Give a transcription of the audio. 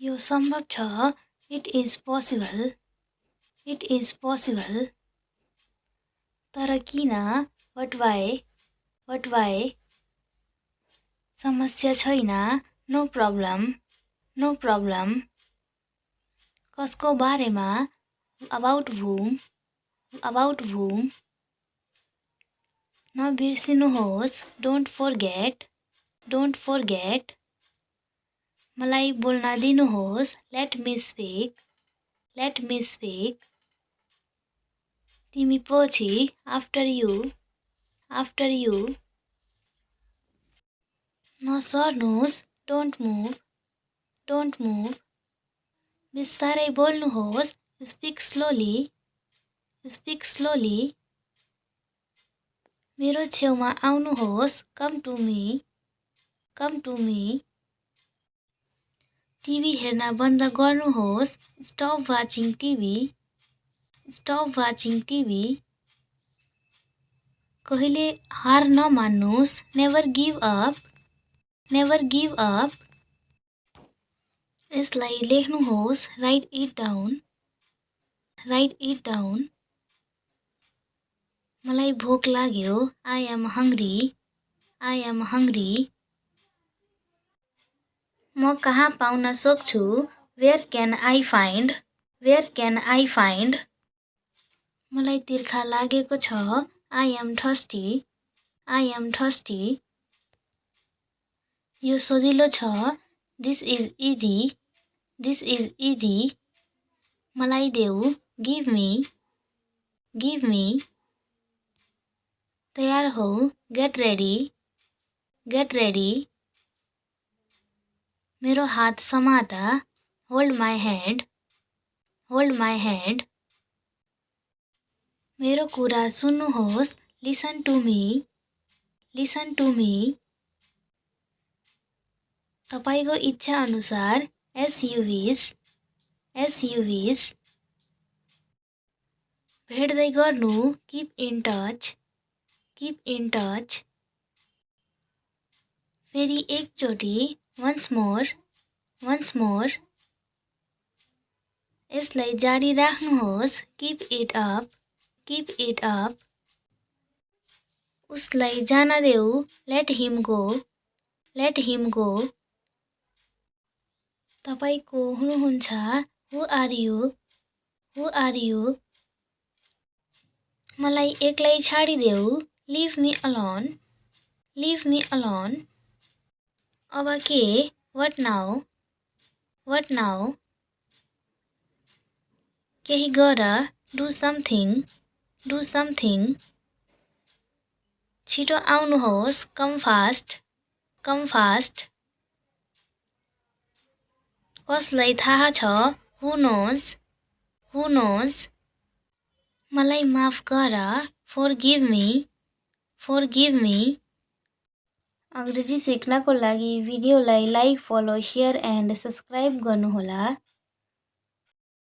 यो सम्भव छ. It is possible. It is possible. तर किन? But why? But why? समस्या छैन. No problem. No problem. कसको बारेमा? About whom? About whom? नबिर्सिनुहोस्. Don't forget. Don't forget. मलाई बोल्न दिनुहोस्. Let me speak. Let me speak. तिमी पछि. After you. After you. नसर्नुहोस्. Don't move. Don't move. बिस्तारै बोल्नुहोस्. Speak slowly. Speak slowly. मेरो छेउमा आउनुहोस्. Come to me. Come to me. TV हेर्न बन्द गर्नुहोस्. Stop watching TV. Stop watching TV. कहिले हार नमान्नुहोस्. Never give up. Never give up. यसलाई लेख्नुहोस्. Write it down. Write it down. मलाई भोक लाग्यो. I am hungry. I am hungry. म कहाँ पाउन सक्छु? Where can I find? Where can I find? मलाई तिर्खा लागेको छ. I am thirsty. I am thirsty. यो सजिलो छ. This is easy. This is easy. मलाई देऊ. Give me. Give me. तयार हो. Get ready. Get ready. मेरो हात समाता. Hold my hand. Hold my hand. मेरो कुरा सुन्नुहोस्. Listen to me. Listen to me. तपाईको इच्छा अनुसार. As you wish. As you wish. भेट्दै गर्नु. Keep in touch. Keep in touch. फेरि एकचोटि. Once more. Once more. यसलाई जारी राख्नुहोस्. Keep it up. Keep it up. उसलाई जान देऊ. Let him go. Let him go. तपाईँ को हुनुहुन्छ? Who are you? Who are you? मलाई एक्लै छाडिदेऊ. Leave me alone. Leave me alone. अब के? What now? What now? केही गर. Do something. Do something. छिटो आउनुहोस्. Come fast. Come fast. कसलाई थाहा छ? Who knows? Who knows? मलाई माफ गर. Forgive me. Forgive me. अंग्रेजी सिक्नको लागि भिडियोलाई like, follow, share and subscribe गर्नुहोला.